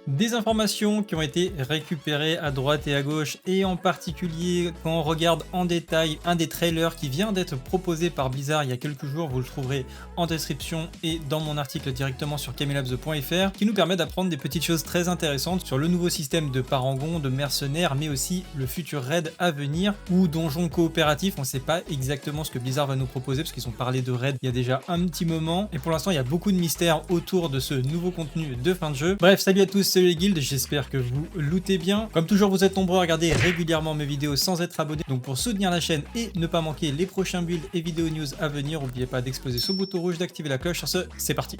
Des informations qui ont été récupérées à droite et à gauche, et en particulier quand on regarde en détail un des trailers qui vient d'être proposé par Blizzard il y a quelques jours, vous le trouverez en description et dans mon article directement sur camelabs.fr, qui nous permet d'apprendre des petites choses très intéressantes sur le nouveau système de parangon, de mercenaires, mais aussi le futur raid à venir ou donjon coopératif. On ne sait pas exactement ce que Blizzard va nous proposer parce qu'ils ont parlé de raid il y a déjà un petit moment, et pour l'instant il y a beaucoup de mystères autour de ce nouveau contenu de fin de jeu. Bref, salut à tous, c'est les guildes, j'espère que vous lootez bien. Comme toujours, vous êtes nombreux à regarder régulièrement mes vidéos sans être abonné, donc pour soutenir la chaîne et ne pas manquer les prochains builds et vidéos news à venir, n'oubliez pas d'exploser ce bouton rouge, d'activer la cloche. Sur ce, c'est parti.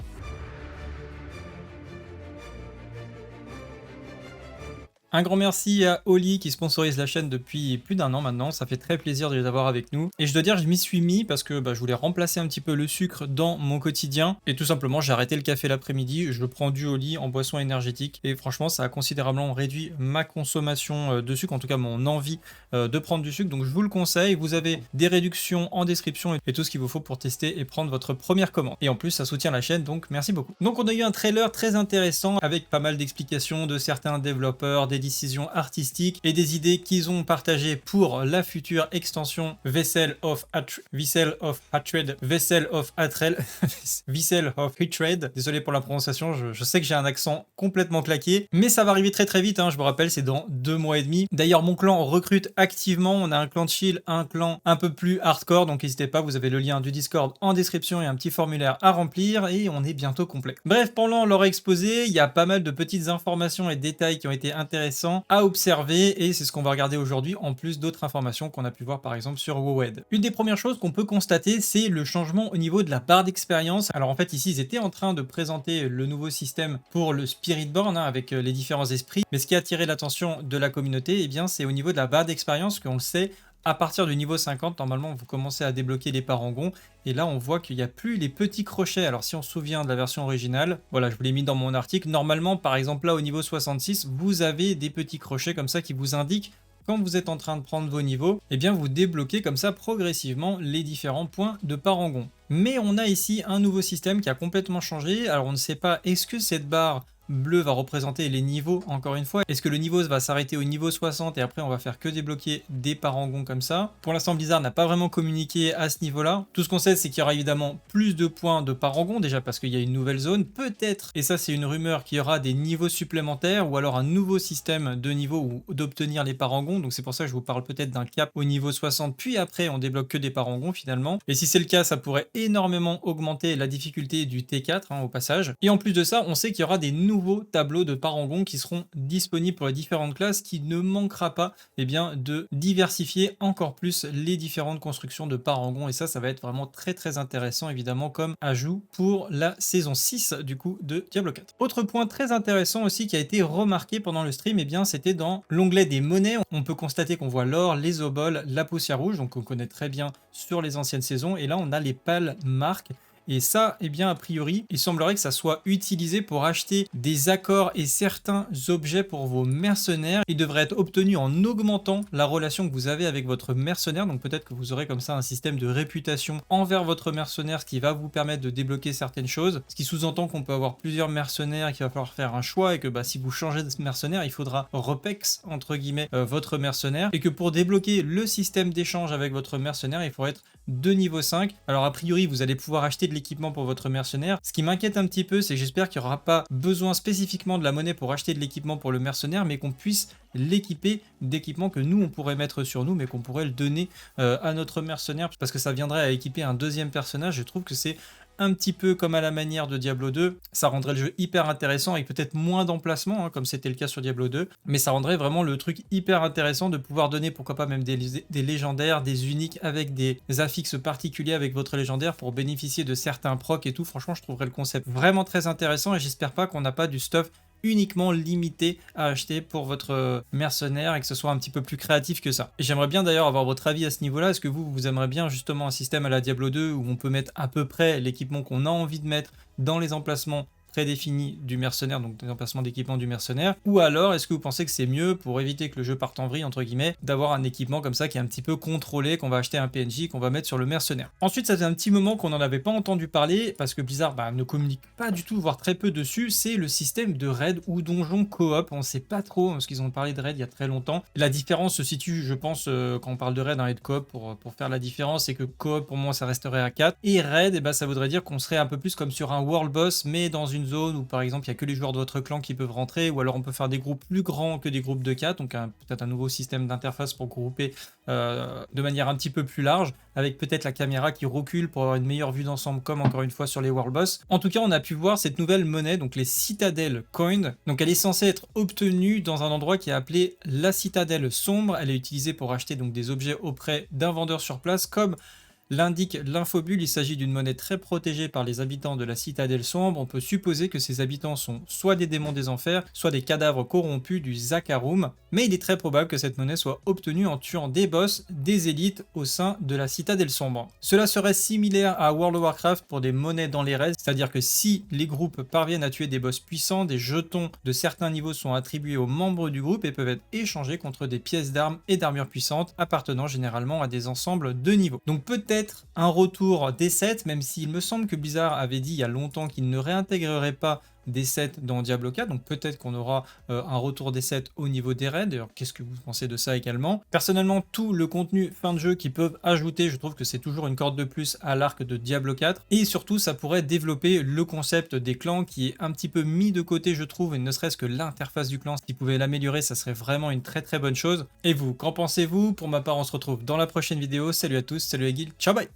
Un grand merci à Oli qui sponsorise la chaîne depuis plus d'un an maintenant, ça fait très plaisir de les avoir avec nous. Et je dois dire, je m'y suis mis parce que je voulais remplacer un petit peu le sucre dans mon quotidien. Et tout simplement, j'ai arrêté le café l'après-midi, je prends du Oli en boisson énergétique. Et franchement, ça a considérablement réduit ma consommation de sucre, en tout cas mon envie de prendre du sucre. Donc je vous le conseille, vous avez des réductions en description et tout ce qu'il vous faut pour tester et prendre votre première commande. Et en plus, ça soutient la chaîne, donc merci beaucoup. Donc on a eu un trailer très intéressant avec pas mal d'explications de certains développeurs, des décisions artistiques et des idées qu'ils ont partagées pour la future extension Vessel of Hatred, désolé pour la prononciation, je sais que j'ai un accent complètement claqué, mais ça va arriver très très vite, hein, je vous rappelle, c'est dans 2 mois et demi. D'ailleurs, mon clan recrute activement, on a un clan de chill, un clan un peu plus hardcore, donc n'hésitez pas, vous avez le lien du Discord en description et un petit formulaire à remplir, et on est bientôt complet. Bref, pendant leur exposé, il y a pas mal de petites informations et détails qui ont été intéressants à observer, et c'est ce qu'on va regarder aujourd'hui, en plus d'autres informations qu'on a pu voir par exemple sur WoWed. Une des premières choses qu'on peut constater, c'est le changement au niveau de la barre d'expérience. Alors en fait ici ils étaient en train de présenter le nouveau système pour le Spiritborn, hein, avec les différents esprits, mais ce qui a attiré l'attention de la communauté, eh bien c'est au niveau de la barre d'expérience, qu'on le sait, à partir du niveau 50, normalement, vous commencez à débloquer les parangons. Et là, on voit qu'il n'y a plus les petits crochets. Alors, si on se souvient de la version originale, voilà, je vous l'ai mis dans mon article. Normalement, par exemple, là, au niveau 66, vous avez des petits crochets comme ça qui vous indiquent quand vous êtes en train de prendre vos niveaux, eh bien, vous débloquez comme ça progressivement les différents points de parangon. Mais on a ici un nouveau système qui a complètement changé. Alors, on ne sait pas, est-ce que cette barre bleu va représenter les niveaux encore une fois? Est-ce que le niveau va s'arrêter au niveau 60 et après on va faire que débloquer des parangons comme ça? Pour l'instant, Blizzard n'a pas vraiment communiqué à ce niveau-là. Tout ce qu'on sait, c'est qu'il y aura évidemment plus de points de parangons, déjà parce qu'il y a une nouvelle zone, peut-être, et ça c'est une rumeur, qu'il y aura des niveaux supplémentaires ou alors un nouveau système de niveaux ou d'obtenir les parangons. Donc c'est pour ça que je vous parle peut-être d'un cap au niveau 60, puis après on débloque que des parangons finalement. Et si c'est le cas, ça pourrait énormément augmenter la difficulté du T4, hein, au passage. Et en plus de ça, on sait qu'il y aura des nouveaux tableaux de parangons qui seront disponibles pour les différentes classes, qui ne manquera pas, eh bien, de diversifier encore plus les différentes constructions de parangons, et ça va être vraiment très très intéressant évidemment comme ajout pour la saison 6 du coup de Diablo 4. Autre point très intéressant aussi qui a été remarqué pendant le stream, eh bien c'était dans l'onglet des monnaies. On peut constater qu'on voit l'or, les obols, la poussière rouge, donc on connaît très bien sur les anciennes saisons, et là on a les pales marques. Et ça, eh bien, a priori, il semblerait que ça soit utilisé pour acheter des accords et certains objets pour vos mercenaires. Il devrait être obtenu en augmentant la relation que vous avez avec votre mercenaire. Donc peut-être que vous aurez comme ça un système de réputation envers votre mercenaire, ce qui va vous permettre de débloquer certaines choses. Ce qui sous-entend qu'on peut avoir plusieurs mercenaires et qu'il va falloir faire un choix, et que si vous changez de mercenaire, il faudra repex, entre guillemets, votre mercenaire. Et que pour débloquer le système d'échange avec votre mercenaire, il faudra être de niveau 5. Alors a priori, vous allez pouvoir acheter de l'équipement pour votre mercenaire. Ce qui m'inquiète un petit peu, c'est que j'espère qu'il n'y aura pas besoin spécifiquement de la monnaie pour acheter de l'équipement pour le mercenaire, mais qu'on puisse l'équiper d'équipements que nous on pourrait mettre sur nous, mais qu'on pourrait le donner à notre mercenaire, parce que ça viendrait à équiper un deuxième personnage. Je trouve que c'est un petit peu comme à la manière de Diablo 2, ça rendrait le jeu hyper intéressant avec peut-être moins d'emplacements, hein, comme c'était le cas sur Diablo 2, mais ça rendrait vraiment le truc hyper intéressant de pouvoir donner, pourquoi pas même des légendaires, des uniques avec des affixes particuliers avec votre légendaire pour bénéficier de certains procs et tout. Franchement, je trouverais le concept vraiment très intéressant, et j'espère pas qu'on n'a pas du stuff uniquement limité à acheter pour votre mercenaire et que ce soit un petit peu plus créatif que ça. J'aimerais bien d'ailleurs avoir votre avis à ce niveau-là. Est-ce que vous aimeriez bien justement un système à la Diablo 2 où on peut mettre à peu près l'équipement qu'on a envie de mettre dans les emplacements prédéfinie du mercenaire, donc des emplacements d'équipement du mercenaire, ou alors est-ce que vous pensez que c'est mieux pour éviter que le jeu parte en vrille entre guillemets, d'avoir un équipement comme ça qui est un petit peu contrôlé, qu'on va acheter un PNJ, qu'on va mettre sur le mercenaire. Ensuite, ça fait un petit moment qu'on n'en avait pas entendu parler, parce que Blizzard ne communique pas du tout, voire très peu dessus, c'est le système de raid ou donjon coop. On sait pas trop, parce qu'ils ont parlé de raid il y a très longtemps. La différence se situe, je pense, quand on parle de raid et de coop, pour faire la différence, c'est que coop pour moi ça resterait à 4, et raid, ça voudrait dire qu'on serait un peu plus comme sur un world boss, mais dans une zone où par exemple il n'y a que les joueurs de votre clan qui peuvent rentrer, ou alors on peut faire des groupes plus grands que des groupes de 4, donc peut-être un nouveau système d'interface pour grouper de manière un petit peu plus large, avec peut-être la caméra qui recule pour avoir une meilleure vue d'ensemble, comme encore une fois sur les World Boss. En tout cas, on a pu voir cette nouvelle monnaie, donc les Citadel Coin. Donc elle est censée être obtenue dans un endroit qui est appelé la Citadelle Sombre. Elle est utilisée pour acheter donc des objets auprès d'un vendeur sur place, comme l'indique l'infobulle. Il s'agit d'une monnaie très protégée par les habitants de la Citadelle Sombre. On peut supposer que ces habitants sont soit des démons des enfers, soit des cadavres corrompus du Zakarum, mais il est très probable que cette monnaie soit obtenue en tuant des boss, des élites au sein de la Citadelle Sombre. Cela serait similaire à World of Warcraft pour des monnaies dans les raids, c'est-à-dire que si les groupes parviennent à tuer des boss puissants, des jetons de certains niveaux sont attribués aux membres du groupe et peuvent être échangés contre des pièces d'armes et d'armures puissantes appartenant généralement à des ensembles de niveaux. Donc peut-être un retour des 7, même s'il me semble que Blizzard avait dit il y a longtemps qu'il ne réintégrerait pas des 7 dans Diablo 4, donc peut-être qu'on aura un retour des 7 au niveau des raids. D'ailleurs, qu'est-ce que vous pensez de ça également? Personnellement, tout le contenu fin de jeu qu'ils peuvent ajouter, je trouve que c'est toujours une corde de plus à l'arc de Diablo 4, et surtout ça pourrait développer le concept des clans qui est un petit peu mis de côté, je trouve, et ne serait-ce que l'interface du clan, s'ils pouvaient l'améliorer, ça serait vraiment une très très bonne chose. Et vous, qu'en pensez-vous? Pour ma part, on se retrouve dans la prochaine vidéo. Salut à tous, salut les guilds, ciao bye.